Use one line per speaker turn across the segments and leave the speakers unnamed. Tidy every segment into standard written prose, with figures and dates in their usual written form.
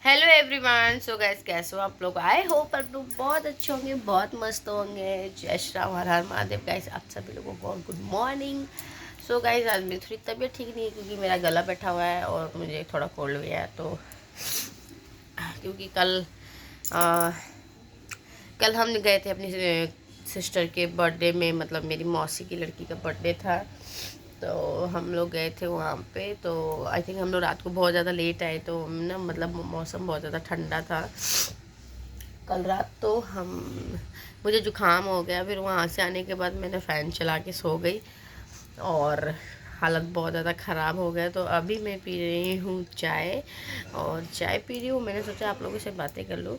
Hello everyone. So guys, कैसे हो आप लोग? आई होप आप लोग बहुत अच्छे होंगे, बहुत मस्त होंगे। जय श्री राम, हर हर महादेव। गाइस, आप सभी लोगों को गुड मॉर्निंग। सो गाइस, आज मेरी थोड़ी तबीयत ठीक नहीं है क्योंकि मेरा गला बैठा हुआ है और मुझे थोड़ा कोल्ड भी है। तो क्योंकि आ, कल हम गए थे अपनी सिस्टर के बर्थडे में, मतलब मेरी मौसी की लड़की का बर्थडे था। तो हम लोग गए थे वहाँ पे। तो आई थिंक हम लोग रात को बहुत ज़्यादा लेट आए, तो ना मतलब मौसम बहुत ज़्यादा ठंडा था कल रात। तो मुझे जुकाम हो गया। फिर वहाँ से आने के बाद मैंने फ़ैन चला के सो गई और हालत बहुत ज़्यादा ख़राब हो गया। तो अभी मैं पी रही हूँ चाय, और चाय पी रही हूँ। मैंने सोचा आप लोगों से बातें कर लूँ।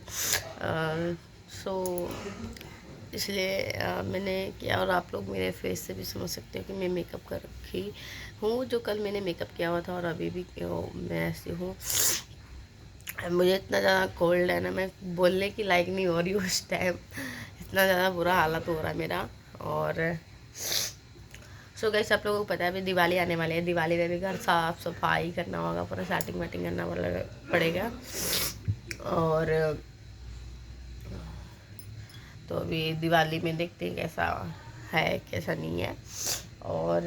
सो इसलिए मैंने किया। और आप लोग मेरे फेस से भी समझ सकते हो कि मैं मेकअप कर रखी हूँ। जो कल मैंने मेकअप किया हुआ था और अभी भी मैं ऐसी हूँ। मुझे इतना ज़्यादा कोल्ड है ना, मैं बोलने की लायक नहीं हो रही हूँ उस टाइम। इतना ज़्यादा बुरा हालत हो रहा है मेरा। और सो गाइस, आप लोगों को पता है अभी दिवाली आने वाली है। दिवाली में भी घर साफ सफाई करना होगा, पूरा सेटिंग वेटिंग करना पड़ेगा। और तो अभी दिवाली में देखते हैं कैसा है कैसा नहीं है। और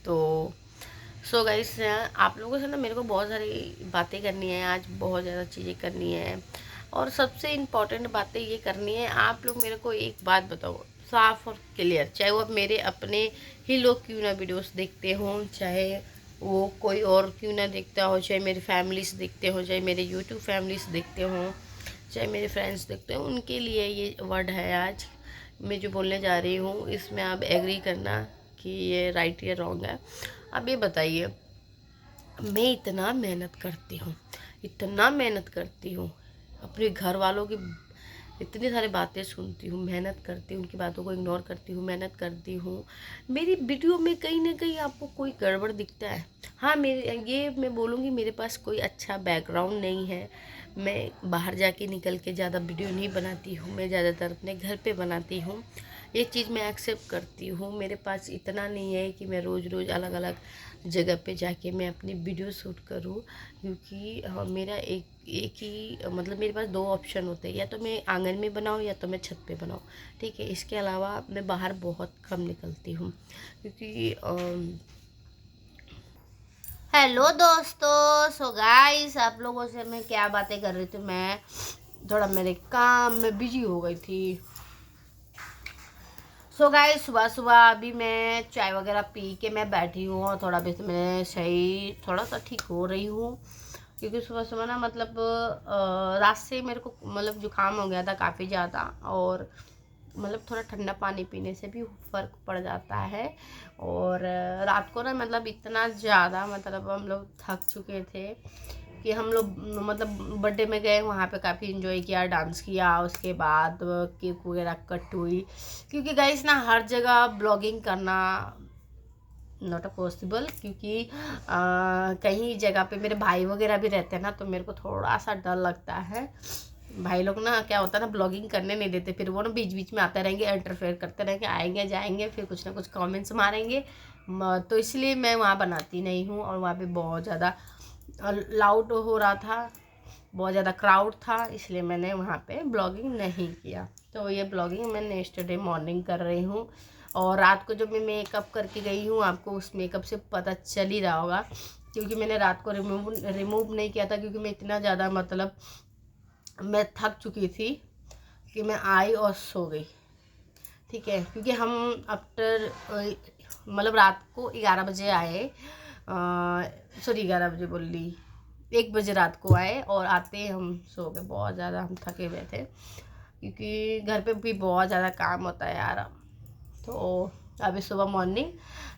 तो सो गाइस, आप लोगों से ना मेरे को बहुत सारी बातें करनी है आज, बहुत ज़्यादा चीज़ें करनी है। और सबसे इम्पॉर्टेंट बातें ये करनी है। आप लोग मेरे को एक बात बताओ, साफ और क्लियर, चाहे वो मेरे अपने ही लोग क्यों ना वीडियोस देखते हों, चाहे वो कोई और क्यों ना देखता हो, चाहे मेरी फैमिलीज देखते हो, चाहे मेरे यूट्यूब फैमिलीज देखते हों, चाहे मेरे फ्रेंड्स देखते हो, उनके लिए ये वर्ड है आज मैं जो बोलने जा रही हूँ। इसमें आप एग्री करना कि ये राइट या रॉन्ग है। अब ये बताइए, मैं इतना मेहनत करती हूँ, इतना मेहनत करती हूँ, अपने घर वालों की इतनी सारी बातें सुनती हूँ, मेहनत करती हूँ, उनकी बातों को इग्नोर करती हूँ, मेहनत करती हूँ। मेरी वीडियो में कहीं ना कहीं आपको कोई गड़बड़ दिखता है। हाँ, मेरे ये मैं बोलूँगी, मेरे पास कोई अच्छा बैकग्राउंड नहीं है। मैं बाहर जाके निकल के ज़्यादा वीडियो नहीं बनाती हूँ, मैं ज़्यादातर अपने घर पे बनाती हूँ। ये चीज़ मैं एक्सेप्ट करती हूँ। मेरे पास इतना नहीं है कि मैं रोज़ रोज़ अलग अलग जगह पे जाके मैं अपनी वीडियो शूट करूँ, क्योंकि मेरा एक ही मतलब मेरे पास दो ऑप्शन होते हैं, या तो मैं आंगन में बनाऊँ या तो मैं छत पे बनाऊँ। ठीक है, इसके अलावा मैं बाहर बहुत कम निकलती हूँ क्योंकि हेलो दोस्तों। सो गाइस, आप लोगों से मैं क्या बातें कर रही थी, मैं थोड़ा मेरे काम में बिजी हो गई थी। सो गाइस, सुबह सुबह अभी मैं चाय वगैरह पी के मैं बैठी हूँ और थोड़ा भी मैं सही थोड़ा सा ठीक हो रही हूँ। क्योंकि सुबह सुबह ना मतलब रात से मेरे को मतलब जुकाम हो गया था काफ़ी ज़्यादा, और मतलब थोड़ा ठंडा पानी पीने से भी फ़र्क पड़ जाता है। और रात को ना मतलब इतना ज़्यादा मतलब हम लोग थक चुके थे कि हम लोग मतलब बर्थडे में गए, वहाँ पे काफ़ी इन्जॉय किया, डांस किया, उसके बाद केक वगैरह कट हुई। क्योंकि गाइस ना हर जगह ब्लॉगिंग करना नॉट अ पॉसिबल, क्योंकि कहीं जगह पे मेरे भाई वगैरह भी रहते हैं ना, तो मेरे को थोड़ा सा डर लगता है। भाई लोग ना क्या होता है ना, ब्लॉगिंग करने नहीं देते, फिर वो ना बीच बीच में आते रहेंगे, इंटरफेयर करते रहेंगे, आएंगे जाएंगे, फिर कुछ ना कुछ कमेंट्स मारेंगे। तो इसलिए मैं वहाँ बनाती नहीं हूँ। और वहाँ पे बहुत ज़्यादा लाउड हो रहा था, बहुत ज़्यादा क्राउड था, इसलिए मैंने वहाँ पे ब्लॉगिंग नहीं किया। तो ये ब्लॉगिंग मैं नेक्स्ट डे मॉर्निंग कर रही हूँ। और रात को जब मैं मेकअप करके गई हूँ, आपको उस मेकअप से पता चल ही रहा होगा, क्योंकि मैंने रात को रिमूव नहीं किया था, क्योंकि मैं इतना ज़्यादा मतलब मैं थक चुकी थी कि मैं आई और सो गई। ठीक है, क्योंकि हम आफ्टर मतलब रात को 11 बजे आए, सॉरी 11 बजे बोल ली, 1 बजे रात को आए, और आते हम सो गए। बहुत ज़्यादा हम थके हुए थे क्योंकि घर पे भी बहुत ज़्यादा काम होता है यार। तो अभी सुबह मॉर्निंग,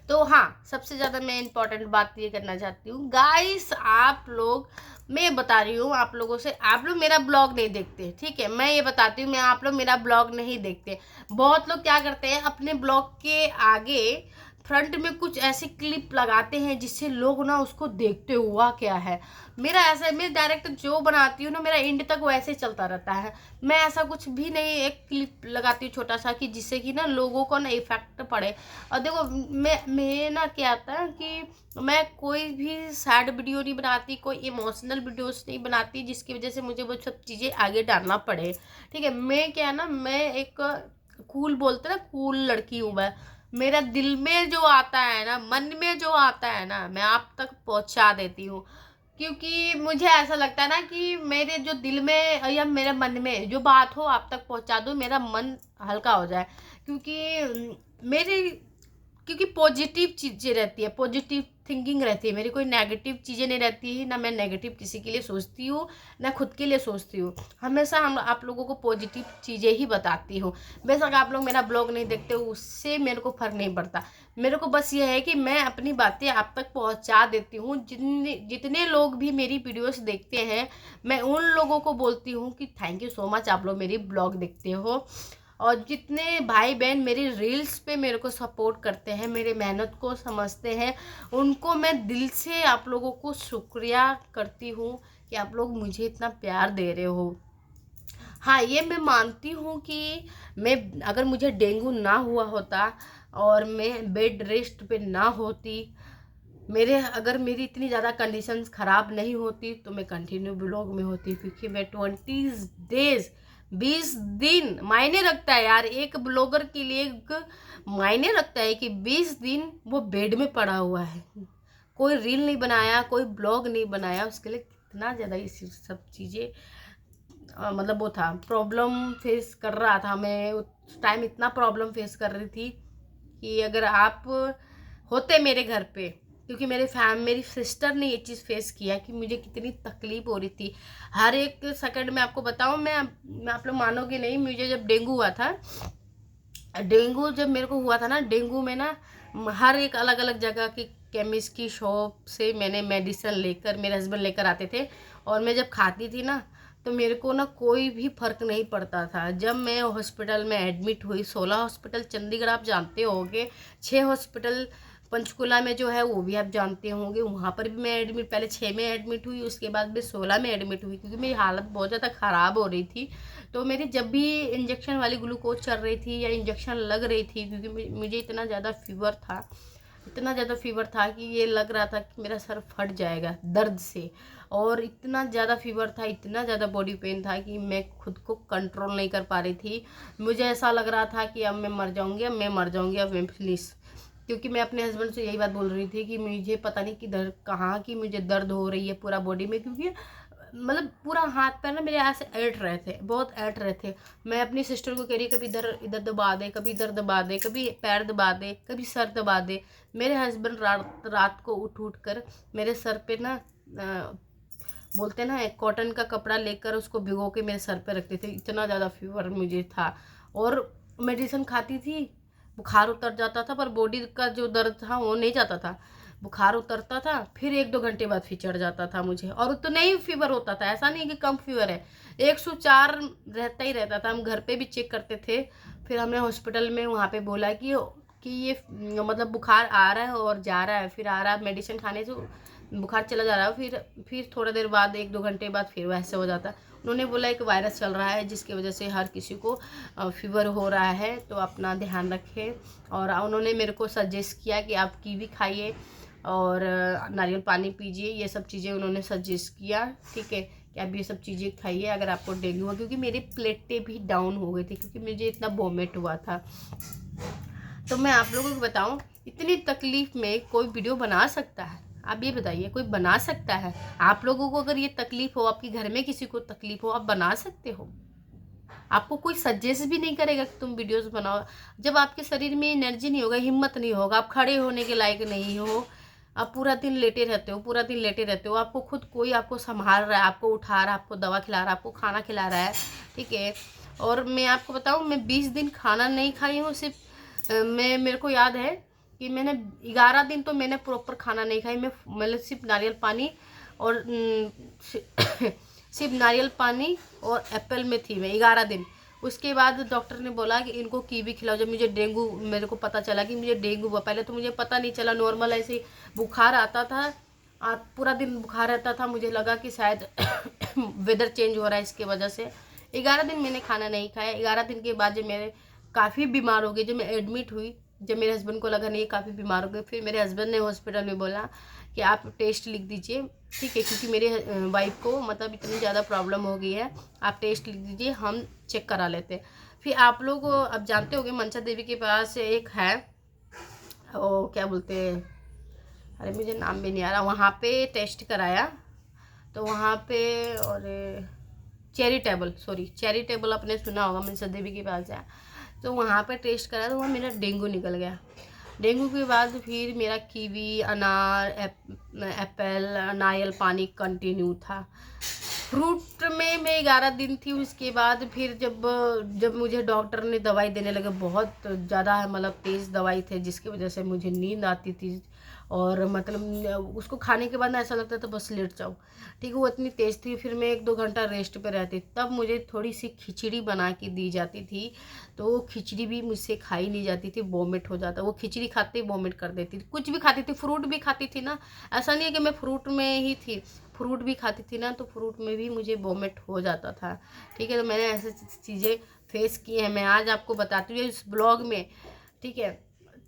तो हाँ, सबसे ज़्यादा मैं इम्पॉर्टेंट बात ये करना चाहती हूँ गाइस, आप लोग, मैं बता रही हूँ आप लोगों से, आप लोग मेरा ब्लॉग नहीं देखते। ठीक है, मैं ये बताती हूँ, मैं आप लोग मेरा ब्लॉग नहीं देखते। बहुत लोग क्या करते हैं, अपने ब्लॉग के आगे फ्रंट में कुछ ऐसे क्लिप लगाते हैं जिससे लोग ना उसको देखते हुआ क्या है। मेरा ऐसा है, मैं डायरेक्ट जो बनाती हूँ ना मेरा एंड तक वैसे चलता रहता है। मैं ऐसा कुछ भी नहीं, एक क्लिप लगाती हूँ छोटा सा कि जिससे कि ना लोगों को ना इफेक्ट पड़े। और देखो मैं ना क्या आता है कि मैं कोई भी सैड वीडियो नहीं बनाती, कोई इमोशनल वीडियोस नहीं बनाती जिसकी वजह से मुझे वो सब चीज़ें आगे डालना पड़े। ठीक है, मैं क्या है ना, मैं एक कूल बोलते ना, कूल लड़की हूँ मैं। मेरा दिल में जो आता है ना, मन में जो आता है ना, मैं आप तक पहुंचा देती हूँ। क्योंकि मुझे ऐसा लगता है ना कि मेरे जो दिल में या मेरे मन में जो बात हो आप तक पहुंचा दो, मेरा मन हल्का हो जाए। क्योंकि मेरे क्योंकि पॉजिटिव चीज़ें रहती है, पॉजिटिव थिंकिंग रहती है मेरी, कोई नेगेटिव चीज़ें नहीं रहती है। ना मैं नेगेटिव किसी के लिए सोचती हूँ, ना खुद के लिए सोचती हूँ। हमेशा हम आप लोगों को पॉजिटिव चीज़ें ही बताती हूँ। बेशक आप लोग मेरा ब्लॉग नहीं देखते हो, उससे मेरे को फ़र्क नहीं पड़ता। मेरे को बस ये है कि मैं अपनी बातें आप तक पहुँचा देती हूँ। जितने लोग भी मेरी वीडियोस देखते हैं, मैं उन लोगों को बोलती हूँ कि थैंक यू सो मच, आप लोग मेरी ब्लॉग देखते हो। और जितने भाई बहन मेरी रील्स पे मेरे को सपोर्ट करते हैं, मेरे मेहनत को समझते हैं, उनको मैं दिल से आप लोगों को शुक्रिया करती हूँ कि आप लोग मुझे इतना प्यार दे रहे हो। हाँ, ये मैं मानती हूँ कि मैं अगर मुझे डेंगू ना हुआ होता और मैं बेड रेस्ट पे ना होती, अगर मेरी इतनी ज़्यादा कंडीशंस ख़राब नहीं होती तो मैं कंटिन्यू ब्लॉग में होती। क्योंकि मैं 20 डेज 20 दिन मायने रखता है यार, एक ब्लॉगर के लिए एक मायने रखता है कि 20 दिन वो बेड में पड़ा हुआ है, कोई रील नहीं बनाया, कोई ब्लॉग नहीं बनाया। उसके लिए कितना ज़्यादा ये सब चीज़ें मतलब वो था, प्रॉब्लम फेस कर रहा था। मैं उस टाइम इतना प्रॉब्लम फेस कर रही थी कि अगर आप होते मेरे घर पे, क्योंकि मेरी सिस्टर ने ये चीज़ फेस किया कि मुझे कितनी तकलीफ हो रही थी। हर एक सेकंड में आपको बताऊं, मैं आप लोग मानोगे नहीं, मुझे जब डेंगू हुआ था, डेंगू जब मेरे को हुआ था ना, डेंगू में ना हर एक अलग अलग जगह की केमिस्ट की शॉप से मैंने मेडिसिन लेकर, मेरे हस्बैंड लेकर आते थे, और मैं जब खाती थी ना तो मेरे को ना कोई भी फर्क नहीं पड़ता था। जब मैं हॉस्पिटल में एडमिट हुई, 16 हॉस्पिटल चंडीगढ़ आप जानते होंगे, 6 हॉस्पिटल पंचकुला में जो है वो भी आप जानते होंगे, वहाँ पर भी मैं एडमिट, पहले 6 में एडमिट हुई, उसके बाद मैं 16 में एडमिट हुई। क्योंकि मेरी हालत बहुत ज़्यादा ख़राब हो रही थी। तो मेरी जब भी इंजेक्शन वाली ग्लूकोज चल रही थी या इंजेक्शन लग रही थी, क्योंकि मुझे इतना ज़्यादा फीवर था, इतना ज़्यादा फीवर था कि ये लग रहा था कि मेरा सर फट जाएगा दर्द से। और इतना ज़्यादा फीवर था, इतना ज़्यादा बॉडी पेन था कि मैं खुद को कंट्रोल नहीं कर पा रही थी। मुझे ऐसा लग रहा था कि अब मैं मर जाऊंगी, अब मैं मर जाऊंगी, अब मैं प्लीज़। क्योंकि मैं अपने हस्बैंड से यही बात बोल रही थी कि मुझे पता नहीं किधर कहाँ की मुझे दर्द हो रही है पूरा बॉडी में। क्योंकि मतलब पूरा हाथ पैर ना मेरे ऐसे ऐट रहे थे, बहुत ऐट रहे थे। मैं अपनी सिस्टर को कह रही कभी इधर दबा दे, कभी इधर दबा दे, कभी पैर दबा दे, कभी सर दबा दे। मेरे हस्बैंड रात को उठ कर मेरे सर पे ना बोलते ना एक कॉटन का कपड़ा लेकर उसको भिगो के मेरे सर पे रखते थे। इतना ज़्यादा फीवर मुझे था। और मेडिसिन खाती थी, बुखार उतर जाता था, पर बॉडी का जो दर्द था वो नहीं जाता था। बुखार उतरता था, फिर 1-2 घंटे बाद फिर चढ़ जाता था मुझे, और उतना ही फीवर होता था, ऐसा नहीं कि कम फीवर है। 104 रहता ही रहता था। हम घर पे भी चेक करते थे। फिर हमने हॉस्पिटल में वहाँ पे बोला कि ये मतलब बुखार आ रहा है और जा रहा है, फिर आ रहा है, मेडिसिन खाने से बुखार चला जा रहा है, फिर थोड़ा देर बाद 1-2 घंटे बाद फिर वैसे हो जाता है। उन्होंने बोला एक वायरस चल रहा है जिसकी वजह से हर किसी को फीवर हो रहा है, तो अपना ध्यान रखें। और उन्होंने मेरे को सजेस्ट किया कि आप कीवी खाइए और नारियल पानी पीजिए, ये सब चीज़ें उन्होंने सजेस्ट किया। ठीक है, कि आप ये सब चीज़ें खाइए अगर आपको डेंगू हुआ। क्योंकि मेरी प्लेटें भी डाउन हो गई थी, क्योंकि मुझे इतना वॉमिट हुआ था। तो मैं आप लोगों को बताऊं, इतनी तकलीफ में कोई वीडियो बना सकता है? आप ये बताइए, कोई बना सकता है? आप लोगों को अगर ये तकलीफ हो, आपके घर में किसी को तकलीफ हो, आप बना सकते हो? आपको कोई सजेस्ट भी नहीं करेगा कि तुम वीडियोस बनाओ। जब आपके शरीर में एनर्जी नहीं होगा, हिम्मत नहीं होगा, आप खड़े होने के लायक नहीं हो, आप पूरा दिन लेटे रहते हो, पूरा दिन लेटे रहते हो, आपको खुद कोई आपको संभाल रहा है, आपको उठा रहा है, आपको दवा खिला रहा है, आपको खाना खिला रहा है। ठीक है, और मैं आपको बताऊं, मैं 20 दिन खाना नहीं खाई हूँ। सिर्फ मेरे को याद है कि मैंने 11 दिन तो मैंने प्रॉपर खाना नहीं खाई। मैंने सिर्फ नारियल पानी और सिर्फ नारियल पानी और एप्पल में थी मैं 11 दिन। उसके बाद डॉक्टर ने बोला कि इनको कीवी खिलाओ। जब मुझे डेंगू, मेरे को पता चला कि मुझे डेंगू हुआ, पहले तो मुझे पता नहीं चला, नॉर्मल ऐसे ही बुखार आता था, पूरा दिन बुखार रहता था। मुझे लगा कि शायद वेदर चेंज हो रहा है, इसके वजह से 11 दिन मैंने खाना नहीं खाया। 11 दिन के बाद जब मेरे काफ़ी बीमार हो गई, जब मैं एडमिट हुई, जब मेरे हस्बैंड को लगा नहीं काफ़ी बीमार हो गए, फिर मेरे हस्बैंड ने हॉस्पिटल में बोला कि आप टेस्ट लिख दीजिए, ठीक है, क्योंकि मेरे वाइफ को मतलब इतनी ज़्यादा प्रॉब्लम हो गई है, आप टेस्ट लिख दीजिए, हम चेक करा लेते हैं। फिर आप लोग अब जानते होंगे मनसा देवी के पास एक है, वो क्या बोलते हैं, अरे मुझे नाम भी नहीं आ रहा, वहाँ पे टेस्ट कराया तो वहाँ पे, और चैरिटेबल आपने सुना होगा, मनसा देवी के पास है, तो वहाँ पे टेस्ट कराया तो वहाँ मेरा डेंगू निकल गया। डेंगू के बाद फिर मेरा कीवी, अनार, एप्पल, नारियल पानी कंटिन्यू था। फ्रूट में मैं 11 दिन थी। उसके बाद फिर जब मुझे डॉक्टर ने दवाई देने लगे, बहुत ज़्यादा मतलब तेज़ दवाई थे, जिसकी वजह से मुझे नींद आती थी, और मतलब उसको खाने के बाद ना ऐसा लगता था बस लेट जाऊँ, ठीक है, वो इतनी तेज़ थी। फिर मैं 1-2 घंटा रेस्ट पे रहती, तब मुझे थोड़ी सी खिचड़ी बना के दी जाती थी, तो वो खिचड़ी भी मुझसे खाई नहीं जाती थी, वोमिट हो जाता, वो खिचड़ी खाते ही वोमिट कर देती थी। कुछ भी खाती थी, फ्रूट भी खाती थी ना, ऐसा नहीं है कि मैं फ्रूट में ही थी, फ्रूट भी खाती थी ना, तो फ्रूट में भी मुझे वोमिट हो जाता था, ठीक है। तो मैंने ऐसे चीज़ें फेस की हैं, मैं आज आपको बताती हूँ इस ब्लॉग में, ठीक है।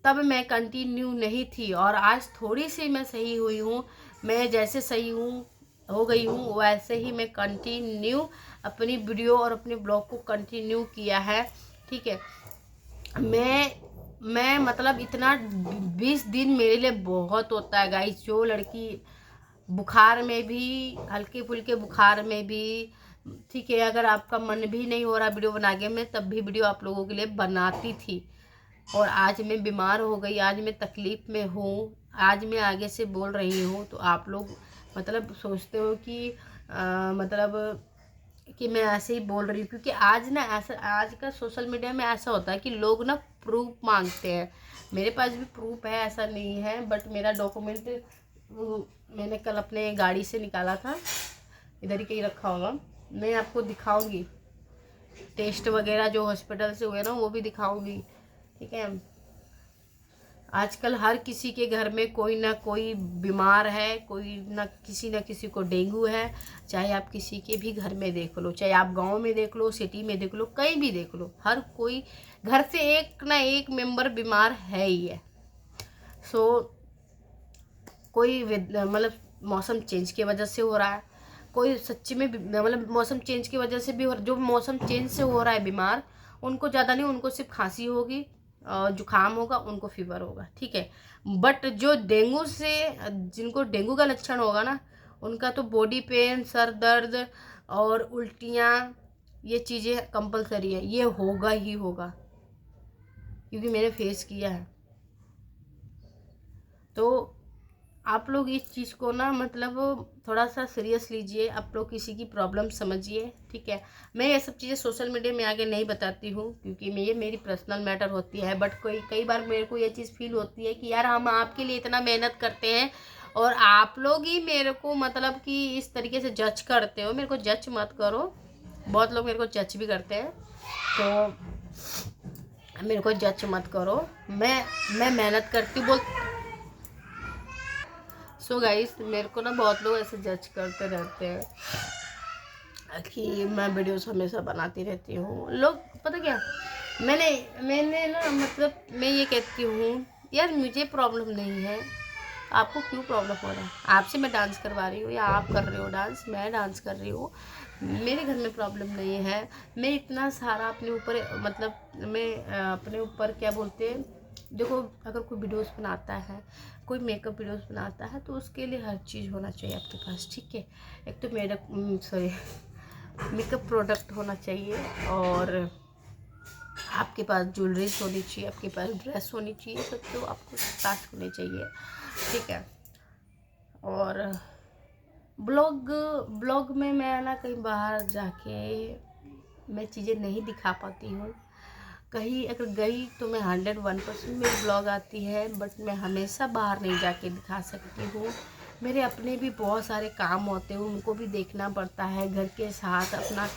तब मैं कंटिन्यू नहीं थी, और आज थोड़ी सी मैं सही हुई हूँ। मैं जैसे सही हूँ, हो गई हूँ, वैसे ही मैं कंटिन्यू अपनी वीडियो और अपने ब्लॉग को कंटिन्यू किया है, ठीक है। मैं मतलब इतना 20 दिन मेरे लिए बहुत होता है गाइस। जो लड़की बुखार में भी, हल्के फुल्के बुखार में भी, ठीक है, अगर आपका मन भी नहीं हो रहा वीडियो बना के, मैं तब भी वीडियो आप लोगों के लिए बनाती थी। और आज मैं बीमार हो गई, आज मैं तकलीफ़ में हूँ, आज मैं आगे से बोल रही हूँ, तो आप लोग मतलब सोचते हो कि मतलब कि मैं ऐसे ही बोल रही हूँ, क्योंकि आज ना ऐसा, आज का सोशल मीडिया में ऐसा होता है कि लोग ना प्रूफ मांगते हैं। मेरे पास भी प्रूफ है, ऐसा नहीं है, बट मेरा डॉक्यूमेंट मैंने कल अपने गाड़ी से निकाला था, इधर ही कहीं रखा होगा, मैं आपको दिखाऊंगी। टेस्ट वगैरह जो हॉस्पिटल से हुए ना, वो भी दिखाऊंगी, ठीक है। आजकल हर किसी के घर में कोई ना कोई बीमार है, कोई ना किसी को डेंगू है, चाहे आप किसी के भी घर में देख लो, चाहे आप गांव में देख लो, सिटी में देख लो, कहीं भी देख लो, हर कोई घर से एक ना एक मेंबर बीमार है ही है। सो कोई मतलब मौसम चेंज की वजह से हो रहा है, कोई सच्ची में मतलब मौसम चेंज की वजह से भी जो मौसम चेंज से हो रहा है बीमार, उनको ज़्यादा नहीं, उनको सिर्फ खांसी होगी, जुकाम होगा, उनको फीवर होगा, ठीक है। बट जो डेंगू से, जिनको डेंगू का लक्षण होगा ना, उनका तो बॉडी पेन, सर दर्द और उल्टियाँ, ये चीज़ें कंपलसरी है, ये होगा ही होगा, क्योंकि मैंने फेस किया है। तो आप लोग इस चीज़ को ना मतलब थोड़ा सा सीरियस लीजिए, आप लोग किसी की प्रॉब्लम समझिए, ठीक है। मैं ये सब चीज़ें सोशल मीडिया में आगे नहीं बताती हूँ, क्योंकि ये मेरी पर्सनल मैटर होती है, बट कई बार मेरे को ये चीज़ फील होती है कि यार हम आपके लिए इतना मेहनत करते हैं, और आप लोग ही मेरे को मतलब कि इस तरीके से जज करते हो। मेरे को जज मत करो, बहुत लोग मेरे को जज भी करते हैं, तो मेरे को जज मत करो, मैं मेहनत करती हूँ, सो गाइस, मेरे को ना बहुत लोग ऐसे जज करते रहते हैं कि मैं वीडियोस हमेशा बनाती रहती हूँ। लोग पता क्या, मैंने ना मतलब मैं ये कहती हूँ यार, मुझे प्रॉब्लम नहीं है, आपको क्यों प्रॉब्लम हो रहा है? आपसे मैं डांस करवा रही हूँ या आप कर रहे हो डांस, मैं डांस कर रही हूँ, मेरे घर में प्रॉब्लम नहीं है। मैं इतना सारा अपने ऊपर मतलब मैं अपने ऊपर क्या बोलते हैं, देखो, अगर कोई वीडियोस बनाता है, कोई मेकअप वीडियोस बनाता है, तो उसके लिए हर चीज़ होना चाहिए आपके पास, ठीक है। एक तो मेकअप प्रोडक्ट होना चाहिए, और आपके पास ज्वेलरीज होनी चाहिए, आपके पास ड्रेस होनी चाहिए, सब तो आपके पास होने चाहिए, ठीक है। और ब्लॉग में मैं ना कहीं बाहर जाके मैं चीज़ें नहीं दिखा पाती हूँ, कहीं अगर गई तो मैं 101% मेरी ब्लॉग आती है, बट मैं हमेशा बाहर नहीं जाके दिखा सकती हूँ। मेरे अपने भी बहुत सारे काम होते हैं, उनको भी देखना पड़ता है। घर के साथ अपना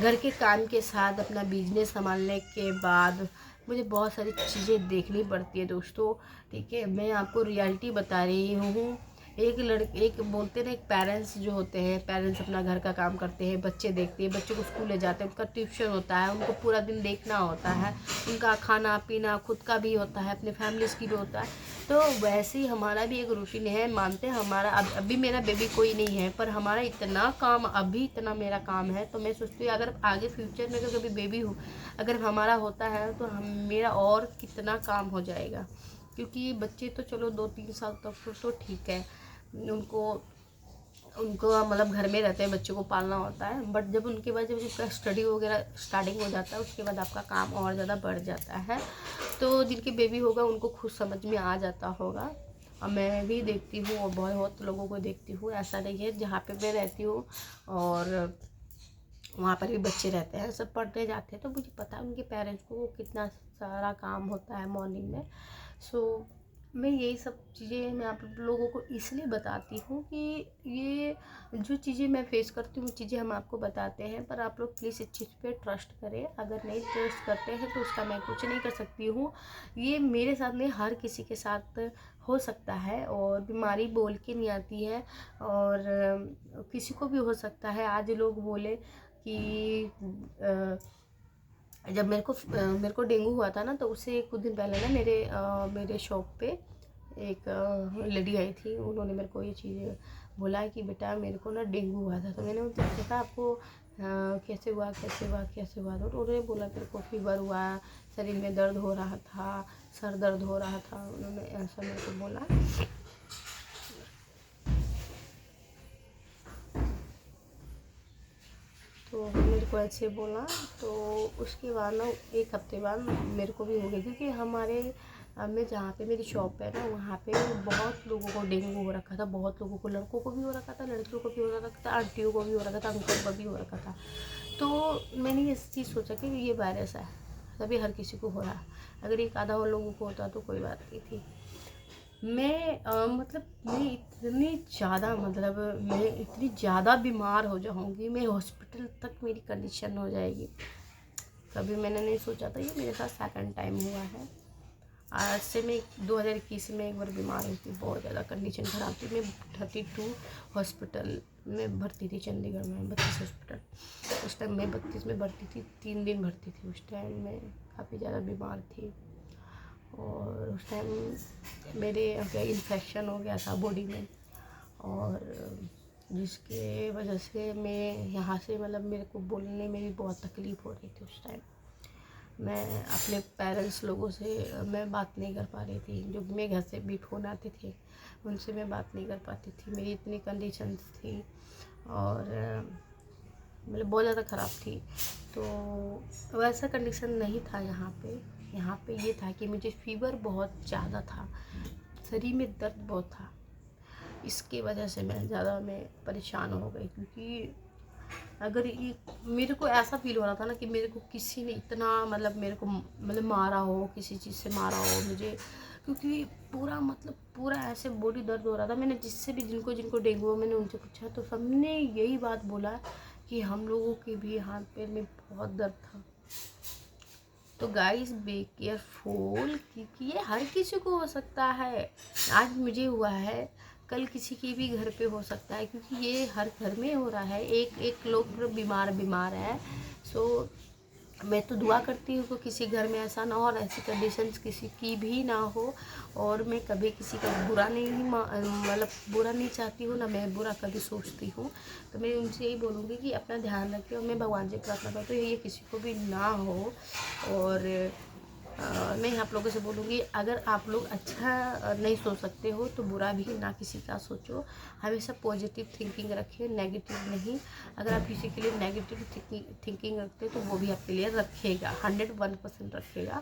घर के काम के साथ अपना बिजनेस संभालने के बाद मुझे बहुत सारी चीज़ें देखनी पड़ती है दोस्तों। ठीक है, मैं आपको रियलिटी बता रही हूँ। एक बोलते ना, एक पेरेंट्स जो होते हैं, पेरेंट्स अपना घर का काम करते हैं, बच्चे देखते हैं, बच्चों को स्कूल ले जाते हैं, उनका ट्यूशन होता है, उनको पूरा दिन देखना होता है, उनका खाना पीना खुद का भी होता है, अपने फैमिलीज़ की भी होता है। तो वैसे ही हमारा भी एक रूटीन है। मानते हैं हमारा अभी मेरा बेबी कोई नहीं है, पर हमारा इतना काम, अभी इतना मेरा काम है। तो मैं सोचती हूँ अगर आगे फ्यूचर में अगर कभी बेबी हो, अगर हमारा होता है तो मेरा और कितना काम हो जाएगा। क्योंकि बच्चे तो चलो 2-3 साल तक तो ठीक है, उनको उनको मतलब घर में रहते हैं, बच्चों को पालना होता है। बट जब उनके बाद जब उसका स्टडी वगैरह स्टार्टिंग हो जाता है, उसके बाद आपका काम और ज़्यादा बढ़ जाता है। तो जिनकी बेबी होगा उनको खुद समझ में आ जाता होगा। और मैं भी देखती हूँ और बहुत लोगों को देखती हूँ। ऐसा नहीं है, जहाँ पे मैं रहती हूँ और वहाँ पर भी बच्चे रहते हैं, सब पढ़ने जाते हैं, तो मुझे पता है उनके पेरेंट्स को कितना सारा काम होता है मॉर्निंग में। सो मैं यही सब चीज़ें मैं आप लोगों को इसलिए बताती हूँ कि ये जो चीज़ें मैं फेस करती हूँ, वो चीज़ें हम आपको बताते हैं। पर आप लोग प्लीज़ इस चीज़ पे ट्रस्ट करें। अगर नहीं ट्रस्ट करते हैं तो उसका मैं कुछ नहीं कर सकती हूँ। ये मेरे साथ नहीं, हर किसी के साथ हो सकता है। और बीमारी बोल के नहीं आती है, और किसी को भी हो सकता है। आज लोग बोले कि जब मेरे को डेंगू हुआ था ना, तो उससे कुछ दिन पहले ना मेरे शॉप पे एक लेडी आई थी। उन्होंने मेरे को ये चीज़ बोला कि बेटा मेरे को ना डेंगू हुआ था। तो मैंने उनसे पूछा आपको कैसे हुआ तो उन्होंने बोला मेरे को फीवर हुआ, शरीर में दर्द हो रहा था, सर दर्द हो रहा था, उन्होंने ऐसा मेरे को बोला। तो मेरे को ऐसे बोला। तो उसके बाद ना 1 हफ्ते बाद मेरे को भी हो गया, क्योंकि मैं जहाँ पे मेरी शॉप है ना, वहाँ पे बहुत लोगों को डेंगू हो रखा था। बहुत लोगों को, लड़कों को भी हो रखा था, लड़कियों को भी हो रखा था, आंटियों को भी हो रखा था, अंकल को भी हो रखा था। तो मैंने ये चीज़ सोचा कि ये वायरस है, तभी हर किसी को हो रहा है। अगर एक आधा और लोगों को होता तो कोई बात नहीं थी। मैं इतनी ज़्यादा बीमार हो जाऊँगी, मैं हॉस्पिटल तक मेरी कंडीशन हो जाएगी। कभी मैंने नहीं सोचा था। ये मेरे साथ सेकंड टाइम हुआ है। आज से मैं 2021 में एक बार बीमार हुई थी, बहुत ज़्यादा कंडीशन ख़राब थी। मैं 32 हॉस्पिटल में भर्ती थी, चंडीगढ़ में 32 हॉस्पिटल। उस टाइम मैं 32 में भर्ती थी, 3 दिन भर्ती थी। उस टाइम मैं काफ़ी ज़्यादा बीमार थी, और उस टाइम मेरे इन्फेक्शन हो गया था बॉडी में, और जिसके वजह से मैं यहाँ से मतलब मेरे को बोलने में भी बहुत तकलीफ़ हो रही थी। उस टाइम मैं अपने पेरेंट्स लोगों से मैं बात नहीं कर पा रही थी। जो मेरे घर से भी फ़ोन आते थे, उनसे मैं बात नहीं कर पाती थी। मेरी इतनी कंडीशन थी, और मतलब बहुत ज़्यादा ख़राब थी। तो वैसा कंडीशन नहीं था यहाँ पे ये था कि मुझे फ़ीवर बहुत ज़्यादा था, शरीर में दर्द बहुत था। इसकी वजह से मैं परेशान हो गई, क्योंकि अगर ये मेरे को ऐसा फील हो रहा था ना कि मेरे को किसी ने इतना मतलब मेरे को मतलब मारा हो, किसी चीज़ से मारा हो मुझे। क्योंकि पूरा ऐसे बॉडी दर्द हो रहा था। मैंने जिससे भी जिनको डेंगू हुआ, मैंने उनसे पूछा, तो सबने यही बात बोला कि हम लोगों के भी हाथ पैर में बहुत दर्द था। तो गाइस बी केयरफुल, क्योंकि ये हर किसी को हो सकता है। आज मुझे हुआ है, कल किसी की भी घर पे हो सकता है, क्योंकि ये हर घर में हो रहा है। एक लोग बीमार है। सो मैं तो दुआ करती हूँ कि किसी घर में ऐसा ना हो, और ऐसी कंडीशंस किसी की भी ना हो। और मैं कभी किसी का बुरा नहीं चाहती हूँ, ना मैं बुरा कभी सोचती हूँ। तो मैं उनसे यही बोलूँगी कि अपना ध्यान रखें, और मैं भगवान से प्रार्थना करती हूँ ये किसी को भी ना हो। और मैं आप लोगों से बोलूँगी, अगर आप लोग अच्छा नहीं सोच सकते हो तो बुरा भी ना किसी का सोचो। हमेशा पॉजिटिव थिंकिंग रखें, नेगेटिव नहीं। अगर आप किसी के लिए नेगेटिव थिंकिंग रखते हो तो वो भी आपके लिए रखेगा, 101% रखेगा।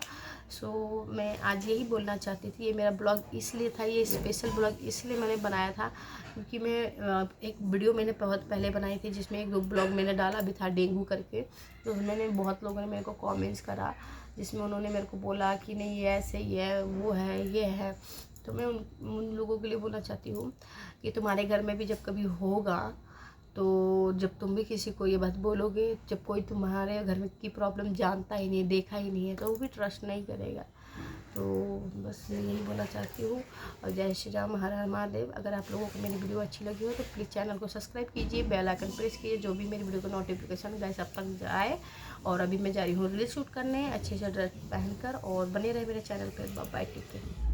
सो मैं आज यही बोलना चाहती थी। ये मेरा ब्लॉग इसलिए था, ये स्पेशल ब्लॉग इसलिए मैंने बनाया था क्योंकि मैं एक वीडियो मैंने बहुत पहले बनाई थी, जिसमें एक ब्लॉग मैंने डाला भी था डेंगू करके। तो मैंने बहुत लोगों ने मेरे को कमेंट्स करा, जिसमें उन्होंने मेरे को बोला कि नहीं ये ऐसे ही है, वो है, ये है। तो मैं उन लोगों के लिए बोलना चाहती हूँ कि तुम्हारे घर में भी जब कभी होगा, तो जब तुम भी किसी को ये बात बोलोगे, जब कोई तुम्हारे घर में की प्रॉब्लम जानता ही नहीं, देखा ही नहीं है, तो वो भी ट्रस्ट नहीं करेगा। तो बस यही बोलना चाहती हूँ। और जय श्री राम, हर हर महादेव। अगर आप लोगों को मेरी वीडियो अच्छी लगी हो तो प्लीज़ चैनल को सब्सक्राइब कीजिए, बेल आइकन प्रेस कीजिए, जो भी मेरी वीडियो का नोटिफिकेशन गाइस अब तक जाए। और अभी मैं जा रही हूँ रील शूट करने अच्छे से ड्रेस पहनकर, और बने रहे मेरे चैनल पर। Bye bye, take care.